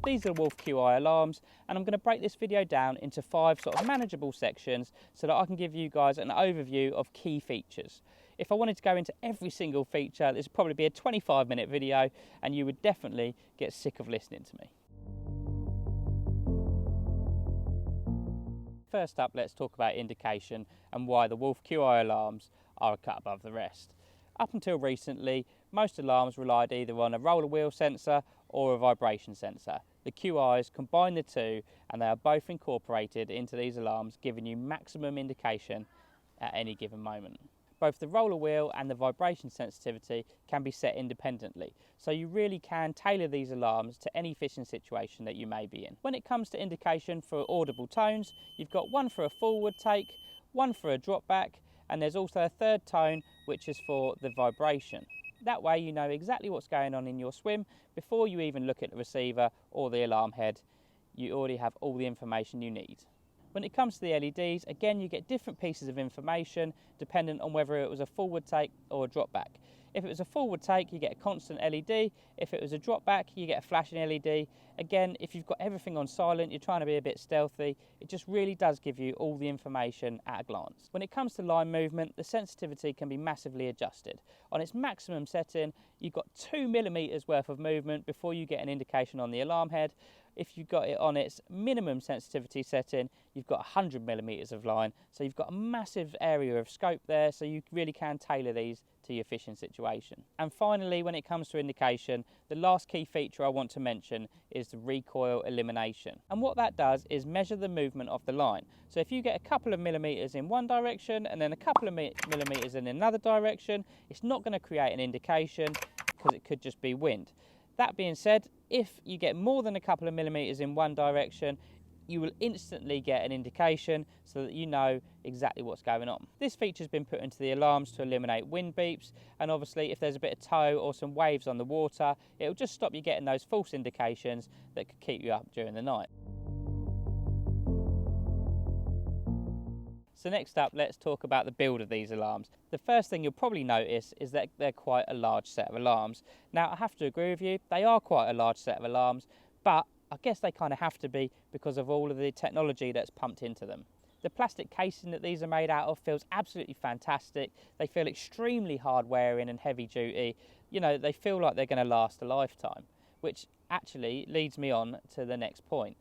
These are the 𝘁𝗶𝗀𝗲 alarms, and I'm going to break this video down into 5 sort of manageable sections so that I can give you guys an overview of key features. If I wanted to go into every single feature, this would probably be a 25-minute video, and you would definitely get sick of listening to me. First up, let's talk about indication and why the 𝘁𝗶𝗀𝗲 alarms are a cut above the rest. Up until recently, most alarms relied either on a roller wheel sensor or a vibration sensor. The QIs combine the two, and they are both incorporated into these alarms, giving you maximum indication at any given moment. Both the roller wheel and the vibration sensitivity can be set independently, so you really can tailor these alarms to any fishing situation that you may be in. When it comes to indication for audible tones, you've got one for a forward take, one for a drop back, and there's also a third tone which is for the vibration. That way you know exactly what's going on in your swim before you even look at the receiver or the alarm head. You already have all the information you need. When it comes to the LEDs, again you get different pieces of information dependent on whether it was a forward take or a drop back. If it was a forward take, you get a constant LED. If it was a drop back, you get a flashing LED. Again, if you've got everything on silent, you're trying to be a bit stealthy, it just really does give you all the information at a glance. When it comes to line movement, the sensitivity can be massively adjusted. On its maximum setting, you've got 2mm worth of movement before you get an indication on the alarm head. If you've got it on its minimum sensitivity setting, you've got 100mm of line, so you've got a massive area of scope there, so you really can tailor these to your fishing situation. And finally, when it comes to indication, the last key feature I want to mention is the recoil elimination. And what that does is measure the movement of the line. So if you get a couple of millimeters in one direction and then a couple of millimeters in another direction, it's not going to create an indication because it could just be wind. That being said, if you get more than a couple of millimeters in one direction, you will instantly get an indication so that you know exactly what's going on. This feature has been put into the alarms to eliminate wind beeps, and obviously if there's a bit of tow or some waves on the water, it will just stop you getting those false indications that could keep you up during the night. So next up, let's talk about the build of these alarms. The first thing you'll probably notice is that they're quite a large set of alarms. Now, I have to agree with you, they are quite a large set of alarms, but I guess they kind of have to be because of all of the technology that's pumped into them. The plastic casing that these are made out of feels absolutely fantastic. They feel extremely hard wearing and heavy duty. You know, they feel like they're going to last a lifetime, which actually leads me on to the next point.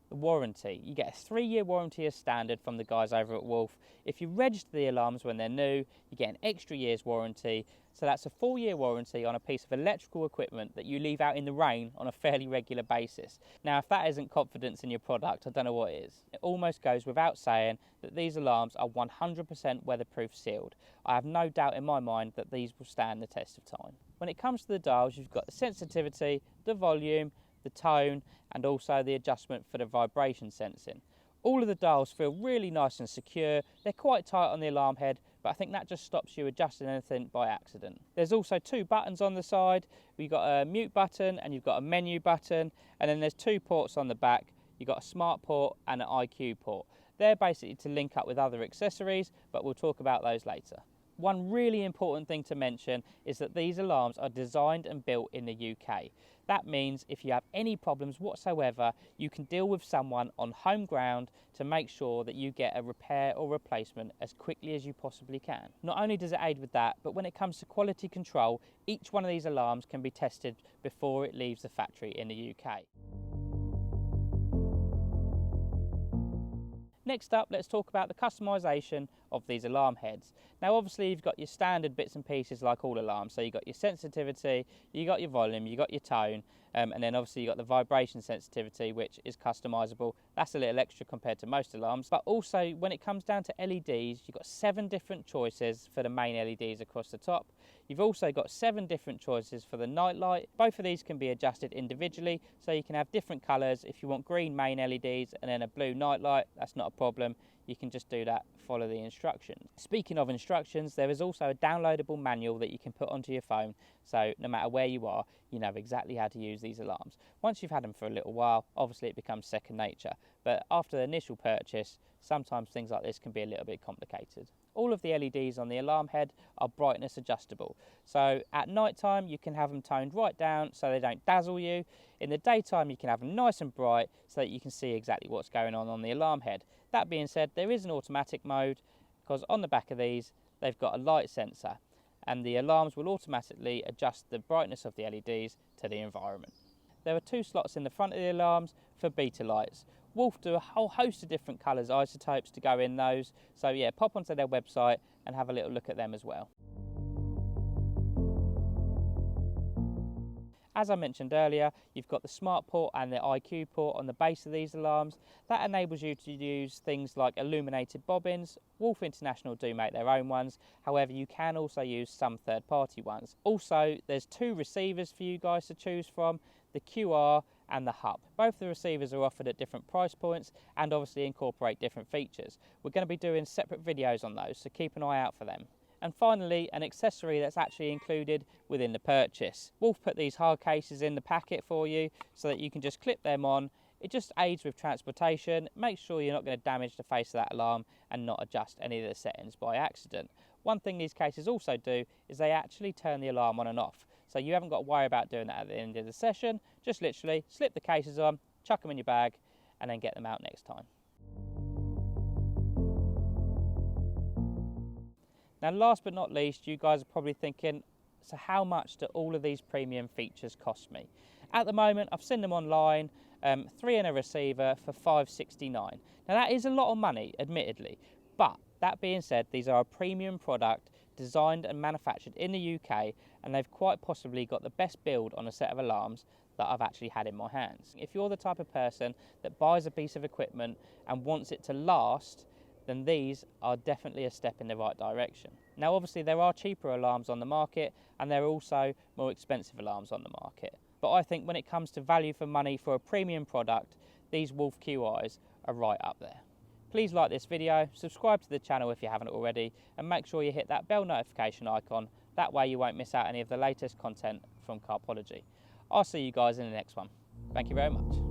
The warranty. You get a 3-year warranty as standard from the guys over at Wolf. If you register the alarms when they're new, you get an extra year's warranty. So that's a 4-year warranty on a piece of electrical equipment that you leave out in the rain on a fairly regular basis. Now, if that isn't confidence in your product, I don't know what is. It almost goes without saying that these alarms are 100% weatherproof sealed. I have no doubt in my mind that these will stand the test of time. When it comes to the dials, you've got the sensitivity, the volume, the tone, and also the adjustment for the vibration sensing. All of the dials feel really nice and secure. They're quite tight on the alarm head, but I think that just stops you adjusting anything by accident. There's also 2 buttons on the side. You've got a mute button and you've got a menu button, and then there's 2 ports on the back. You've got a smart port and an IQ port. They're basically to link up with other accessories, but we'll talk about those later. One really important thing to mention is that these alarms are designed and built in the UK. That means if you have any problems whatsoever, you can deal with someone on home ground to make sure that you get a repair or replacement as quickly as you possibly can. Not only does it aid with that, but when it comes to quality control, each one of these alarms can be tested before it leaves the factory in the UK. Next up, let's talk about the customisation of these alarm heads. Now obviously you've got your standard bits and pieces like all alarms, so you've got your sensitivity, you've got your volume, you've got your tone, and then obviously you've got the vibration sensitivity, which is customisable. That's a little extra compared to most alarms, but also when it comes down to LEDs, you've got 7 different choices for the main LEDs across the top. You've also got 7 different choices for the night light. Both of these can be adjusted individually, so you can have different colours. If you want green main LEDs and then a blue night light, that's not a problem. you can just do that, follow the instructions. Speaking of instructions, there is also a downloadable manual that you can put onto your phone, so no matter where you are, you know exactly how to use these alarms. Once you've had them for a little while, obviously it becomes second nature, but after the initial purchase, sometimes things like this can be a little bit complicated. All of the LEDs on the alarm head are brightness adjustable, so at night time you can have them toned right down so they don't dazzle you. In the daytime you can have them nice and bright so that you can see exactly what's going on the alarm head. That being said, there is an automatic mode, because on the back of these they've got a light sensor, and the alarms will automatically adjust the brightness of the LEDs to the environment. There are 2 slots in the front of the alarms for beta lights. Wolf do a whole host of different colours, isotopes to go in those, so yeah, pop onto their website and have a little look at them as well. As I mentioned earlier, you've got the smart port and the IQ port on the base of these alarms. That enables you to use things like illuminated bobbins. Wolf International do make their own ones, however you can also use some third-party ones. Also, there's 2 receivers for you guys to choose from, the QR and the 𝘁𝗵𝗀𝗲. Both the receivers are offered at different price points and obviously incorporate different features. We're going to be doing separate videos on those, so keep an eye out for them. And finally, an accessory that's actually included within the purchase. Wolf put these hard cases in the packet for you so that you can just clip them on. It just aids with transportation, make sure you're not going to damage the face of that alarm and not adjust any of the settings by accident. One thing these cases also do is they actually turn the alarm on and off, so you haven't got to worry about doing that at the end of the session. Just literally slip the cases on, chuck them in your bag and then get them out next time. Now last but not least, you guys are probably thinking, so how much do all of these premium features cost me? At the moment I've seen them online, 3 and a receiver for $5.69. Now that is a lot of money, admittedly, but that being said, these are a premium product designed and manufactured in the UK, and they've quite possibly got the best build on a set of alarms that I've actually had in my hands. If you're the type of person that buys a piece of equipment and wants it to last, then these are definitely a step in the right direction. Now obviously there are cheaper alarms on the market and there are also more expensive alarms on the market. But I think when it comes to value for money for a premium product, these Wolf QIs are right up there. Please like this video, subscribe to the channel if you haven't already, and make sure you hit that bell notification icon. That way you won't miss out any of the latest content from CARPology. I'll see you guys in the next one. Thank you very much.